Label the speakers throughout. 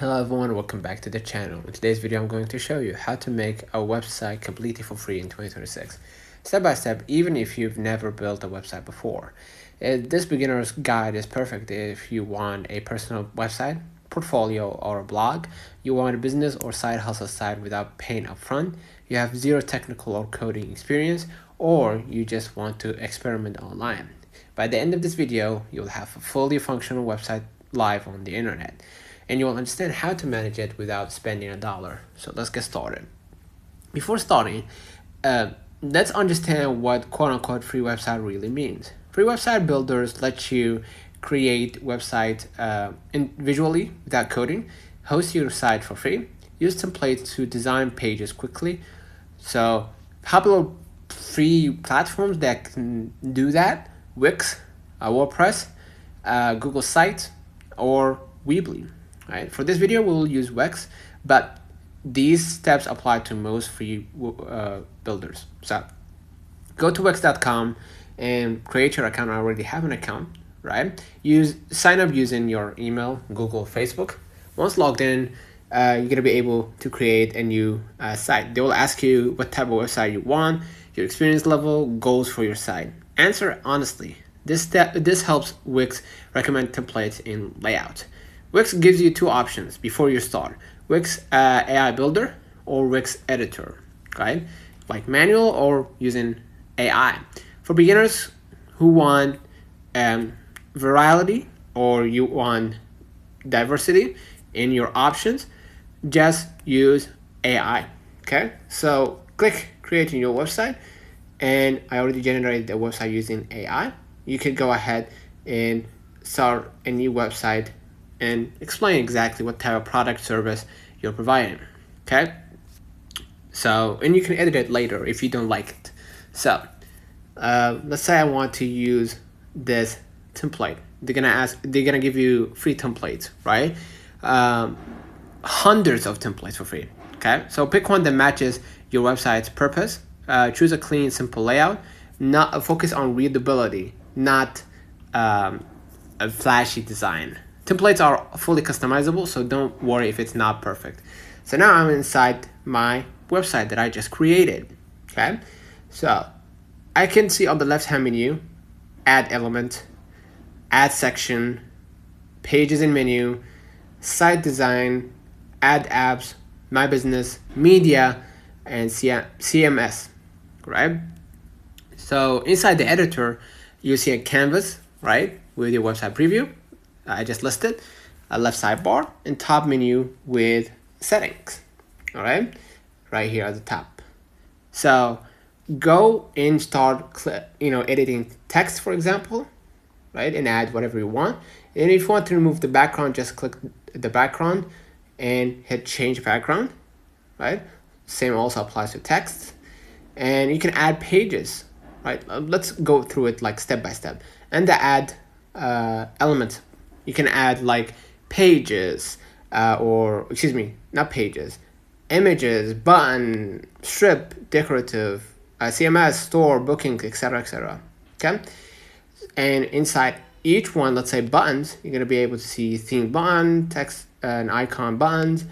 Speaker 1: Hello everyone, welcome back to the channel. In today's video I'm going to show you how to make a website completely for free in 2026. Step by step, even if you've never built a website before. This beginner's guide is perfect if you want a personal website, portfolio, or a blog. You want a business or side hustle site without paying upfront. You have zero technical or coding experience, or you just want to experiment online. By the end of this video, you'll have a fully functional website live on the internet, and you will understand how to manage it without spending a dollar. So let's get started. Before starting, let's understand what quote-unquote free website really means. Free website builders let you create websites visually without coding, host your site for free, use templates to design pages quickly. So popular free platforms that can do that: Wix, WordPress, Google Sites, or Weebly. Right? For this video, we'll use Wix, but these steps apply to most free builders. So go to wix.com and create your account. I already have an account, right? Sign up using your email, Google, Facebook. Once logged in, you're gonna be able to create a new site. They will ask you what type of website you want, your experience level, goals for your site. Answer honestly. This helps Wix recommend templates in layout. Wix gives you two options before you start: Wix AI Builder or Wix Editor, right? Like manual or using AI. For beginners who want variety or you want diversity in your options, just use AI, okay? So click creating your website, and I already generated a website using AI. You could go ahead and start a new website and explain exactly what type of product service you're providing, okay? So, and you can edit it later if you don't like it. So let's say I want to use this template. They're gonna give you free templates, right? Hundreds of templates for free, okay? So pick one that matches your website's purpose. Choose a clean, simple layout. Not focus on readability, not a flashy design. Templates are fully customizable, so don't worry if it's not perfect. So now I'm inside my website that I just created, okay? So I can see on the left-hand menu, add element, add section, pages in menu, site design, add apps, my business, media, and CMS, right? So inside the editor, you see a canvas, right, with your website preview. I just listed a left sidebar and top menu with settings, all right, right here at the top. So go and start, editing text, for example, right, and add whatever you want. And if you want to remove the background, just click the background and hit change background, right? Same also applies to text. And you can add pages, right? Let's go through it like step by step. And the add element, you can add like pages, not pages, images, button, strip, decorative, CMS, store, booking, etc., etc. Okay, and inside each one, let's say buttons, you're gonna be able to see theme button, text and icon buttons,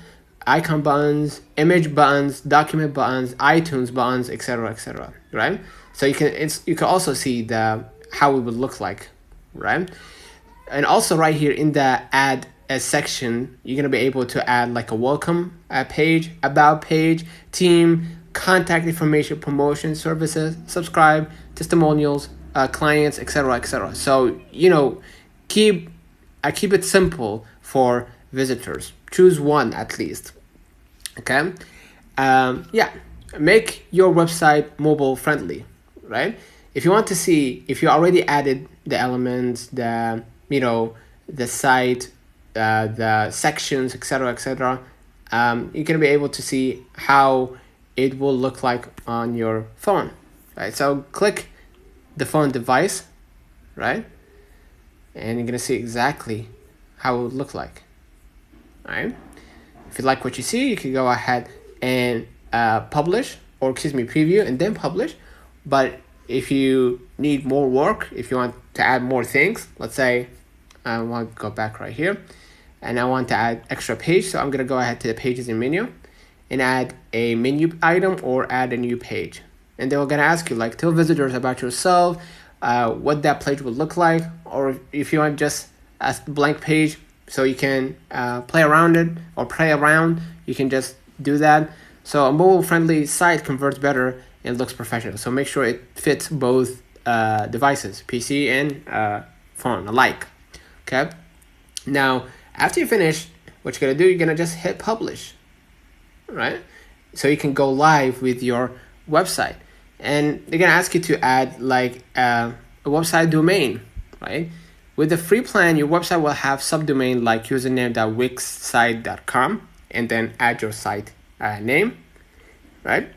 Speaker 1: image buttons, document buttons, iTunes buttons, etc., etc. Right? So you can also see how it would look like, right? And also right here in the add a section, you're gonna be able to add like a welcome page, about page, team, contact information, promotion, services, subscribe, testimonials, clients, etc., etc. So I keep it simple for visitors. Choose one at least. Okay. Make your website mobile friendly, right? If you want to see if you already added the elements, the site, the sections, etc., etc., you're gonna be able to see how it will look like on your phone, right? So click the phone device, right, and you're gonna see exactly how it would look like. All right. If you like what you see, you can go ahead and preview and then publish. But if you need more work, if you want to add more things, let's say I want to go back right here. and I want to add extra page. So I'm gonna go ahead to the pages and menu and add a menu item or add a new page. And they're gonna ask you like, tell visitors about yourself, what that page would look like, or if you want just a blank page so you can play around it or play around, you can just do that. So a mobile friendly site converts better and looks professional. So make sure it fits both devices, PC and phone alike. Okay. Now, after you finish, what you're gonna do, you're gonna just hit publish, right? So you can go live with your website, and they're gonna ask you to add like a website domain, right? With the free plan, your website will have subdomain like username.wixsite.com, and then add your site name, right?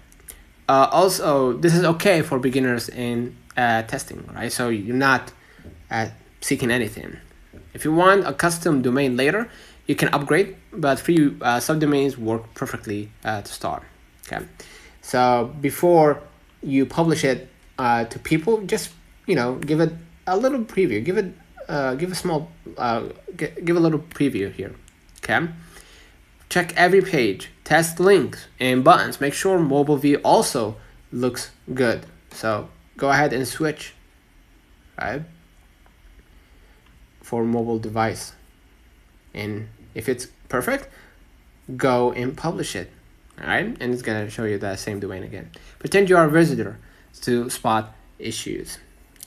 Speaker 1: Also, this is okay for beginners in testing, right? So you're not seeking anything. If you want a custom domain later, you can upgrade, but free subdomains work perfectly to start. Okay, so before you publish it to people, just give it a little preview. Give a little preview here. Okay, check every page, test links and buttons. Make sure mobile view also looks good. So go ahead and switch, right, for mobile device, and if it's perfect, go and publish it. All right, and it's gonna show you that same domain again. Pretend you are a visitor to spot issues.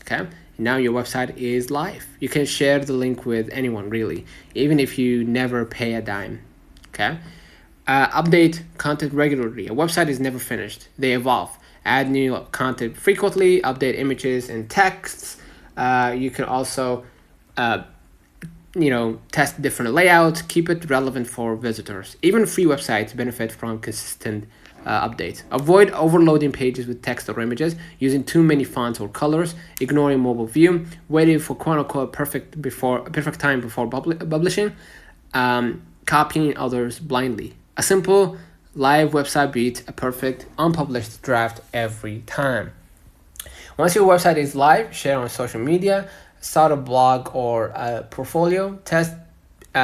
Speaker 1: Okay, now your website is live. You can share the link with anyone, really, even if you never pay a dime. Okay, update content regularly. A website is never finished, they evolve. Add new content frequently, update images and texts. You can also test different layouts, keep it relevant for visitors. Even free websites benefit from consistent updates. Avoid overloading pages with text or images, using too many fonts or colors, ignoring mobile view, waiting for quote-unquote perfect time before publishing, copying others blindly. A simple live website beats a perfect unpublished draft every time. Once your website is live, share on social media, start a blog or a portfolio, test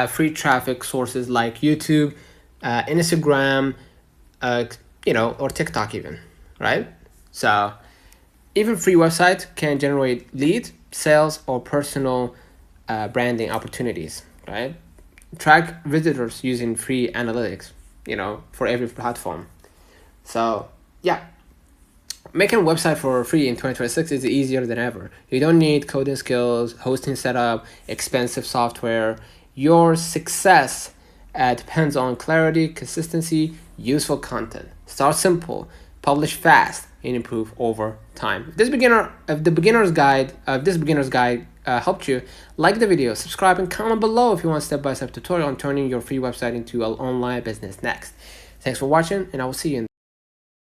Speaker 1: free traffic sources like YouTube, Instagram, or TikTok even, right? So even free websites can generate leads, sales, or personal branding opportunities, right? Track visitors using free analytics, for every platform. So yeah, making a website for free in 2026 is easier than ever. You don't need coding skills, hosting setup, expensive software. Your success depends on clarity, consistency, useful content. Start simple, publish fast, and improve over time. If this beginner's guide helped you, like the video, subscribe, and comment below if you want a step-by-step tutorial on turning your free website into an online business next. Thanks for watching, and I will see you in